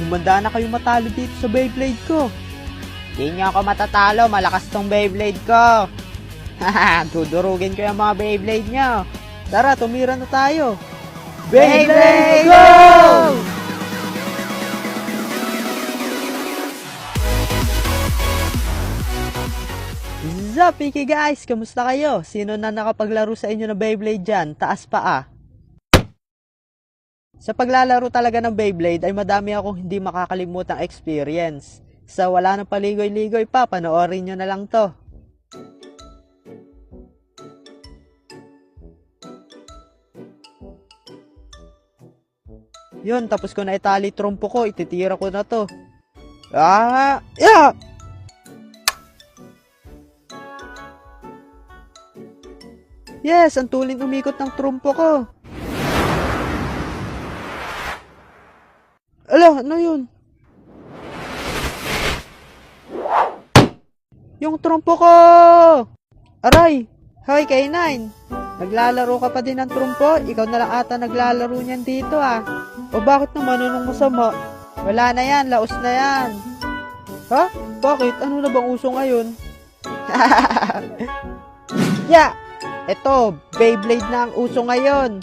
Humanda na kayo matalo dito sa Beyblade ko. Di nyo ako matatalo, malakas tong Beyblade ko. Haha, dudurugin ko yung mga Beyblade nyo. Tara, tumira na tayo. Beyblade Go! Sup, Piki guys? Kamusta kayo? Sino na nakapaglaro sa inyo ng Beyblade dyan? Taas paa. Sa paglalaro talaga ng Beyblade ay madami akong hindi makakalimutang experience. Sa wala nang paligoy-ligoy pa, panoorin nyo na lang to. Yun, tapos ko na itali trompo ko, ititira ko na to. Yeah! Yes, ang tulin umikot ng trompo ko. Ala, ano yun? Yung trompo ko! Aray! Hoy, K9! Naglalaro ka pa din ng trompo? Ikaw na lang ata naglalaro niyan dito ah. O bakit naman anong masama? Wala na yan, laos na yan. Ha? Bakit? Ano na bang uso ngayon? Yeah! Eto, Beyblade na ang uso ngayon.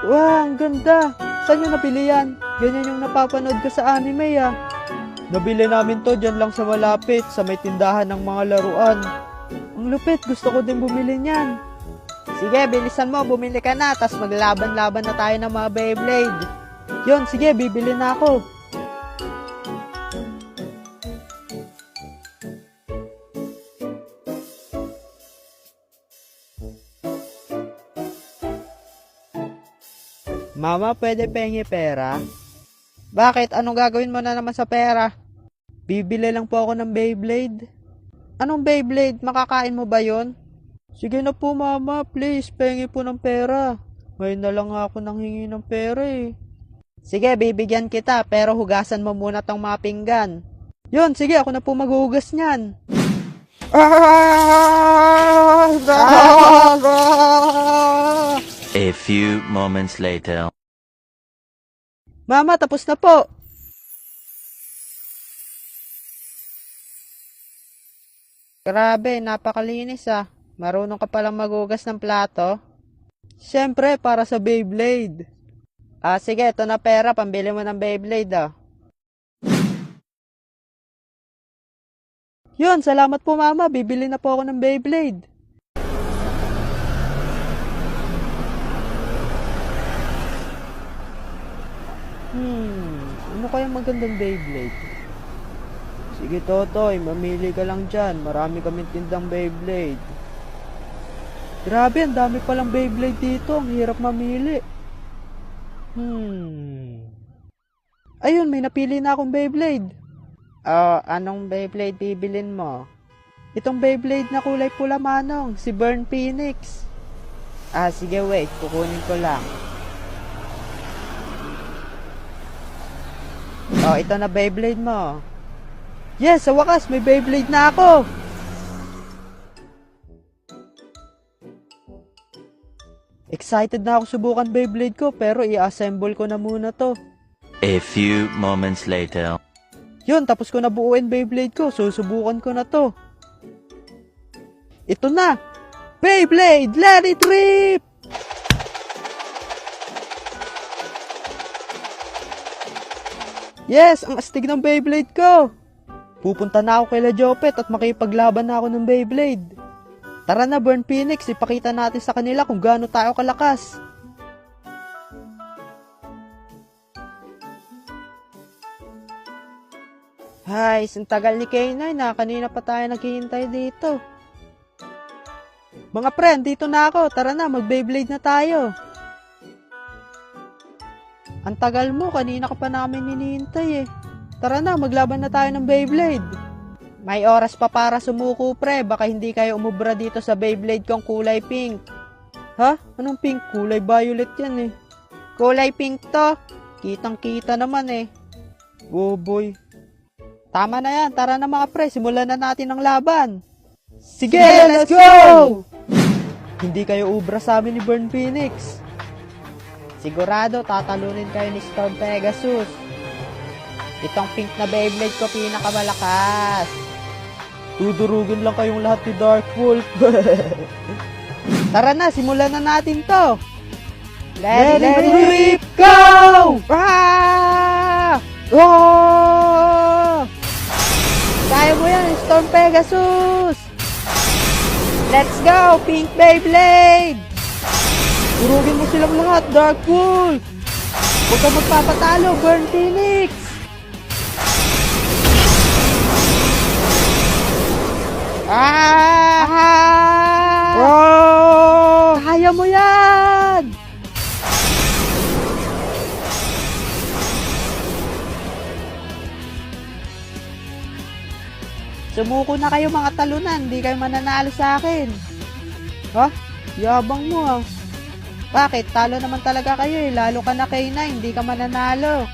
Wow, ang ganda. Saan nyo nabili yan? Ganyan yung napapanood ko sa anime ah. Nabili namin to dyan lang sa malapit, sa may tindahan ng mga laruan. Ang lupit, gusto ko din bumili niyan. Sige, bilisan mo, bumili ka na, tas maglaban-laban na tayo ng mga Beyblade. Yun, sige, bibili na ako. Mama, pwede pengi pera? Bakit? Anong gagawin mo na naman sa pera? Bibili lang po ako ng Beyblade. Anong Beyblade? Makakain mo ba yon? Sige na po mama, please, pengi po ng pera. Ngayon na lang ako nanghingi ng pera eh. Sige, bibigyan kita, pero hugasan mo muna tong mga pinggan. Yun, sige, ako na po maghuhugas niyan. A few moments later. Mama, tapos na po. Grabe, napakalinis ah. Marunong ka palang maghugas ng plato. Siyempre, para sa Beyblade. Sige, ito na pera, pambili mo ng Beyblade ah. Yun, salamat po mama, bibili na po ako ng Beyblade. Ano kayang magandang Beyblade? Sige Totoy, mamili ka lang dyan. Marami kaming tindang Beyblade. Grabe, ang dami palang Beyblade dito. Ang hirap mamili. Ayun, may napili na akong Beyblade. Anong Beyblade bibilin mo? Itong Beyblade na kulay pula manong, si Burn Phoenix. Sige wait, kukunin ko lang. Ito na Beyblade mo. Yes, sa wakas, may Beyblade na ako. Excited na ako subukan Beyblade ko, pero i-assemble ko na muna to. A few moments later. Yun, tapos ko na buuin Beyblade ko, susubukan ko na to. Ito na! Beyblade, let it rip! Yes, ang astig ng Beyblade ko! Pupunta na ako kay La Jopet at makipaglaban na ako ng Beyblade. Tara na, Burn Phoenix, ipakita natin sa kanila kung gaano tayo kalakas. Hay, ang tagal ni K9 na, kanina pa tayo naghihintay dito. Mga friend, dito na ako, tara na, mag-Beyblade na tayo. Ang tagal mo, kanina ka pa namin hinihintay eh. Tara na, maglaban na tayo ng Beyblade. May oras pa para sumuko pre, baka hindi kayo umubra dito sa Beyblade kong kulay pink. Ha? Anong pink? Kulay violet yan eh. Kulay pink to. Kitang kita naman eh. Oh boy. Tama na yan, tara na mga pre, simulan na natin ang laban. Sige, let's go! Hindi kayo ubra sa amin ni Burn Phoenix. Sigurado tatalunin kayo ni Storm Pegasus. Itong pink na Beyblade ko pinakamalakas. Dudurugin lang kayong lahat ni Dark Wolf. Tara na, simulan na natin to. Let it rip, go! Ah! Oh! Kaya mo yan, Storm Pegasus! Let's go, Pink Beyblade! Durugin mo silang lahat, Dark Wolf! Huwag ka magpapatalo, Burn Phoenix! Ah! Kaya mo yan! Sumuko na kayo mga talunan, hindi kayo mananalo sa akin. Ha? Yabang mo ah. Bakit? Talo naman talaga kayo eh, lalo ka na K9, hindi ka mananalo.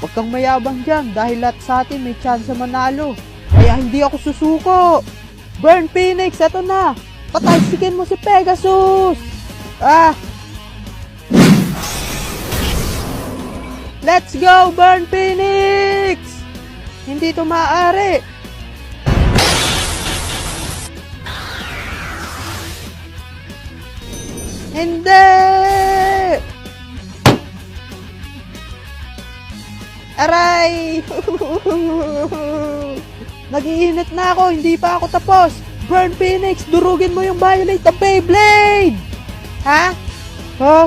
Huwag kang mayabang dyan, dahil lahat sa atin may chance manalo. Kaya hindi ako susuko. Burn Phoenix, eto na. Patalsikin mo si Pegasus. Ah! Let's go, Burn Phoenix! Hindi ito maaari. Hindi! Aray! Nag-iinit na ako, hindi pa ako tapos. Burn Phoenix, durugin mo yung Violet na Beyblade! Ha? Ha?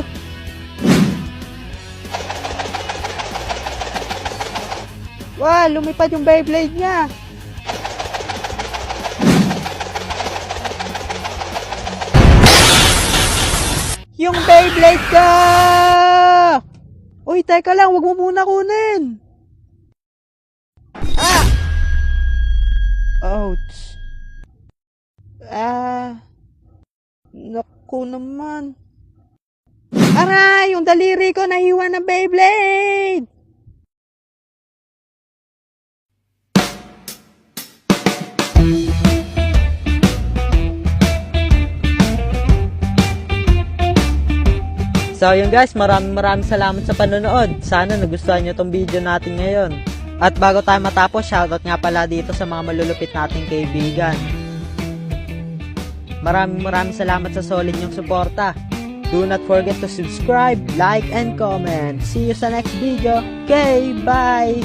Wow, lumipad yung Beyblade niya. Yung Beyblade ka! Uy, teka lang, wag mo muna kunin. Ah! Ouch. Ah. Naku naman. Aray, yung daliri ko nahiwa ng Beyblade! So yun guys, maraming salamat sa panonood. Sana nagustuhan nyo tong video natin ngayon. At bago tayo matapos, shoutout nga pala dito sa mga malulupit nating kaibigan. Maraming salamat sa solid nyong suporta. Do not forget to subscribe, like, and comment. See you sa next video. Okay, bye!